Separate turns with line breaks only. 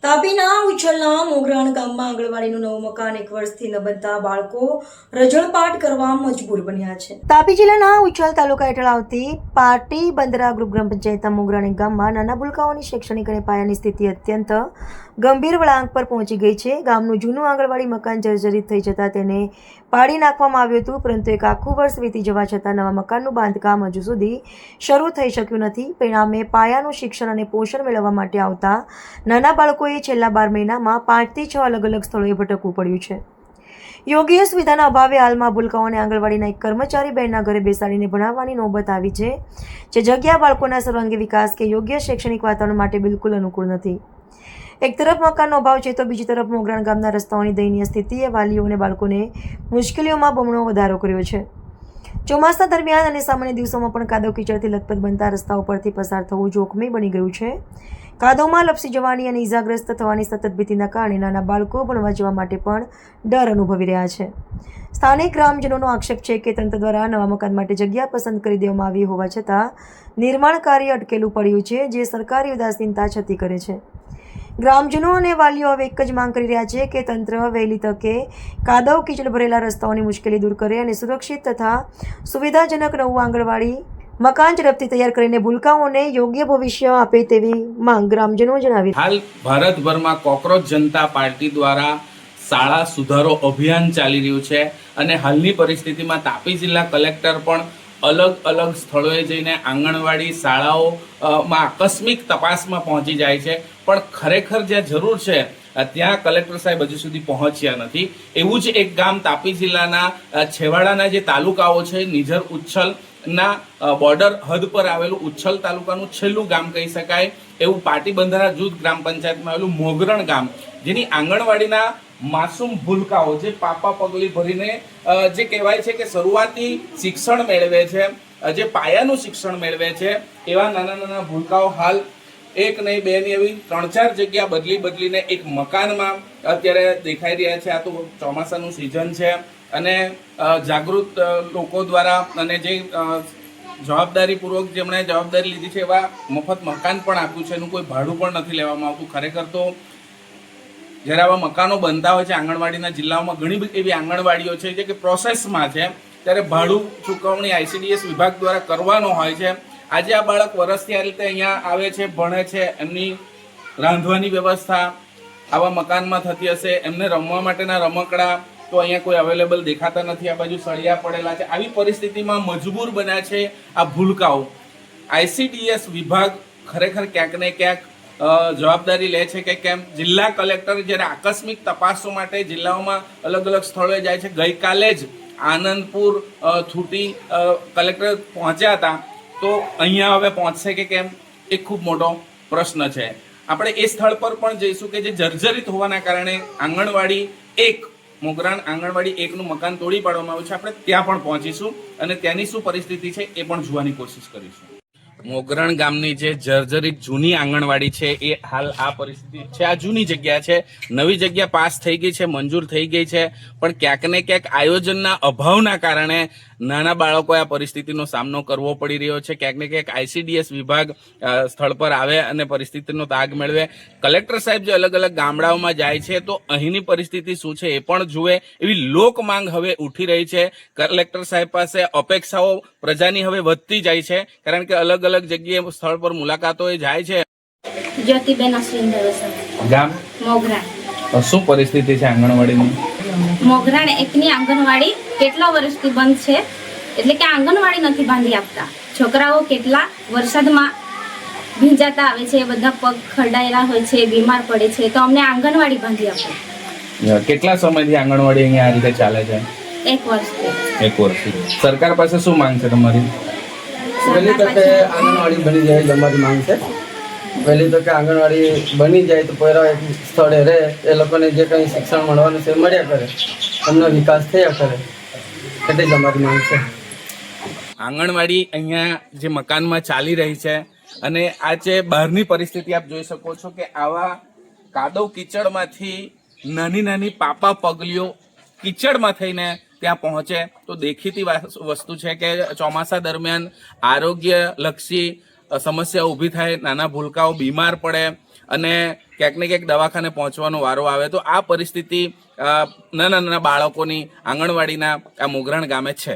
તાપીના ઉછલના મોગરાણ ગામમાં આંગણવાડીનું નવું મકાન 1 વર્ષથી ન બનતા બાળકો રજળપાટ કરવા મજબૂર બન્યા છે। તાપી જિલ્લાના ઉછલ તાલુકા હેઠળ આવતી પાટી બંદરા ગ્રુપ ગ્રામ પંચાયતના મોગરાણી ગામમાં નાના ભૂલકાઓની શૈક્ષણિક અને પાયાની સ્થિતિ અત્યંત ગંભીર વળાંક પર પહોંચી ગઈ છે। ગામનું જૂનું આંગણવાડી મકાન જર્જરિત થઈ જતા તેને પાડી નાખવામાં આવ્યું હતું, પરંતુ એક આખું વર્ષ વીતી જવા છતાં નવા મકાનનું બાંધકામ હજુ સુધી શરૂ થઈ શક્યું નથી। પરિણામે પાયાનું શિક્ષણ અને પોષણ મેળવવા માટે આવતા નાના બાળકોએ છેલ્લા 12 મહિનામાં 5 થી 6 અલગ અલગ સ્થળોએ ભટકવું પડ્યું છે। યોગ્ય સુવિધાના અભાવે હાલમાં ભૂલકાઓને આંગણવાડીના એક કર્મચારી બહેનના ઘરે બેસાડીને ભણાવવાની નોબત આવી છે, જે જગ્યા બાળકોના સર્વાંગી વિકાસ કે યોગ્ય શૈક્ષણિક વાતાવરણ માટે બિલકુલ અનુકૂળ નથી। એક તરફ મકાનનો અભાવ છે તો બીજી તરફ મોગરાણ ગામના રસ્તાઓની દયનીય સ્થિતિએ વાલીઓ અને બાળકોને મુશ્કેલીઓમાં બમણો વધારો કર્યો છે। ચોમાસા દરમિયાન અને સામાન્ય દિવસોમાં પણ કાદવ કીચડથી લથપથ બનતા રસ્તાઓ પરથી પસાર થવું જોખમી બની ગયું છે। કાદવમાં લપસી જવાની અને ઈજાગ્રસ્ત થવાની સતત ભીતિના કારણે નાના બાળકો ભણવા જવા માટે પણ ડર અનુભવી રહ્યા છે। સ્થાનિક ગ્રામજનોનો આક્ષેપ છે કે તંત્ર દ્વારા નવા મકાન માટે જગ્યા પસંદ કરી દેવામાં આવી હોવા છતાં નિર્માણ કાર્ય અટકેલું પડ્યું છે, જે સરકારી ઉદાસીનતા છતી કરે છે। ગ્રામજનો અને વાલીઓ હવે એક જ માંગ કરી રહ્યા છે કે તંત્ર વહેલી તકે કાદવ કીચડ ભરેલા રસ્તાઓની મુશ્કેલી દૂર કરે અને સુરક્ષિત તથા સુવિધાજનક નવું આંગણવાડી મકાન ઝડપથી તૈયાર કરીને ભૂલકાઓને યોગ્ય ભવિષ્ય આપે તેવી માંગ ગ્રામજનો જણાવી।
હાલ ભારતભરમાં કોકરોચ જનતા પાર્ટી દ્વારા શાળા સુધારો અભિયાન ચાલી રહ્યું છે અને હાલની પરિસ્થિતિમાં તાપી જિલ્લા કલેક્ટર પણ અલગ અલગ સ્થળોએ જઈને આંગણવાડી શાળાઓમાં આકસ્મિક તપાસમાં પહોંચી જાય છે, પણ ખરેખર જ્યાં જરૂર છે ત્યાં કલેક્ટર સાહેબ હજુ સુધી પહોંચ્યા નથી। એવું જ એક ગામ તાપી જિલ્લાના છેવાડાના જે તાલુકાઓ છે, નિઝર ઉચ્છલ ના બોર્ડર હદ પર આવેલું ઉચ્છલ તાલુકાનું છેલ્લું ગામ કહી શકાય એવું પાટી બંદરા જૂથ ગ્રામ પંચાયતમાં આવેલું મોગરણ ગામ, જેની આંગણવાડીના માસૂમ ભૂલકાઓ જે પાપા પગલી ભરીને જે કહેવાય છે કે શરૂઆતી શિક્ષણ મેળવે છે, જે પાયાનું શિક્ષણ મેળવે છે, એવા નાના નાના ભૂલકાઓ હાલ એક નહીં બે નહીં એવી 3-4 જગ્યા બદલીને એક મકાનમાં અત્યારે દેખાઈ રહ્યા છે। આ તો ચોમાસાનું સિઝન છે અને જાગૃત લોકો દ્વારા અને જે જવાબદારીપૂર્વક જેમણે જવાબદારી લીધી છે એવા મફત મકાન પણ આપ્યું છે, એનું કોઈ ભાડું પણ નથી લેવામાં આવતું। ખરેખર તો જ્યારે આવા મકાનો બનતા હોય છે આંગણવાડીના જિલ્લાઓમાં ઘણી બધી એવી આંગણવાડીઓ છે જે કે પ્રોસેસમાં છે, ત્યારે ભાડું ચૂકવણી ICDS વિભાગ દ્વારા કરવાનો હોય છે। આજે આ બાળક વર્ષથી આ રીતે અહીંયા આવે છે, ભણે છે, એમની રાંધવાની વ્યવસ્થા આવા મકાનમાં થતી હશે, એમને રમવા માટેના રમકડા તો અહીંયા કોઈ અવેલેબલ દેખાતા નથી, આ બાજુ સળિયા પડેલા છે। આવી પરિસ્થિતિમાં મજબૂર બન્યા છે આ ભૂલકાઓ। ICDS વિભાગ ખરેખર ક્યાંક ને ક્યાંક જવાબદારી લે છે કે કેમ? જિલ્લા કલેક્ટર જ્યારે આકસ્મિક તપાસો માટે જિલ્લાઓમાં અલગ અલગ સ્થળોએ જાય છે, ગઈકાલે જ આનંદપુર થુટી કલેક્ટર પહોંચ્યા હતા, તો અહીંયા હવે પહોંચશે કે કેમ એ ખૂબ મોટો પ્રશ્ન છે। આપણે એ સ્થળ પર પણ જઈશું કે જે જર્જરિત હોવાના કારણે આંગણવાડી એક મોગરાણ આંગણવાડી 1 નું મકાન તોડી પાડવામાં આવ્યું છે। આપણે ત્યાં પણ પહોંચીશું અને ત્યાંની શું પરિસ્થિતિ છે એ પણ જોવાની કોશિશ કરીશું। મોગરાણ ગામની જે જર્જરિત જૂની આંગણવાડી છે એ હાલ આ પરિસ્થિતિ છે। આ જૂની જગ્યા છે, નવી જગ્યા પાસ થઈ ગઈ છે, મંજૂર થઈ ગઈ છે, પણ ક્યાંક ને ક્યાંક આયોજનના અભાવના કારણે નાના બાળકોએ આ પરિસ્થિતિનો સામનો કરવો પડી રહ્યો છે। ક્યાંક ને ક્યાંક ICDS વિભાગ સ્થળ પર આવે અને પરિસ્થિતિનો તાગ મેળવે। કલેક્ટર સાહેબ જે અલગ અલગ ગામડાઓમાં જાય છે તો અહીંની પરિસ્થિતિ શું છે એ પણ જુએ, એવી લોક માંગ હવે ઉઠી રહી છે। કલેક્ટર સાહેબ પાસે અપેક્ષાઓ પ્રજાની હવે વધતી જાય છે, કારણ કે અલગ અલગ જગ્યાએ સ્થળ પર મુલાકાતો જાય છે।
જ્યોતિબેન અશ્વિન દવે
ગામ
મોગરાણ।
શું પરિસ્થિતિ છે આંગણવાડીની?
મોગરાણ 1 ની આંગણવાડી કેટલા વર્ષથી બંધ છે, એટલે કે આંગણવાડી નથી બાંધી આપતા। છોકરાઓ કેટલા વરસાદમાં ભીંજાતા આવે છે, બધા પગ ખરડાયેલા હોય છે, બીમાર પડે છે, તો અમને આંગણવાડી બાંધી આપો।
કેટલા સમયથી આંગણવાડી અહીંયા આ રીતે ચાલે છે?
1 વર્ષથી।
1 વર્ષથી। સરકાર પાસે શું માંગ છે તમારી?
વહેલી તકે આંગણવાડી બની જાય અમારી માંગ છે। વહેલી તકે આંગણવાડી બની જાય તો પહેલા એક સ્થળે રહે, એ લોકોને જે કંઈ શિક્ષણ મળવાનું છે મળ્યા કરે, એમનો વિકાસ થયા કરે, એટલી જ અમારી માંગ છે।
આંગણવાડી અહીંયા જે મકાનમાં ચાલી રહી છે અને આ જે બહારની પરિસ્થિતિ આપ જોઈ શકો છો કે આવા કાદવ કીચડમાંથી નાની નાની પાપા પગલીઓ કીચડમાં થઈને ત્યાં પહોંચે તો દેખીતી વસ્તુ છે કે ચોમાસા દરમિયાન આરોગ્યલક્ષી સમસ્યા ઊભી થાય, નાના ભૂલકાઓ બીમાર પડે અને ક્યાંક ને ક્યાંક દવાખાને પહોંચવાનો વારો આવે. તો આ પરિસ્થિતિ નાના નાના બાળકોની આંગણવાડીના આ મોગરાણ ગામે છે.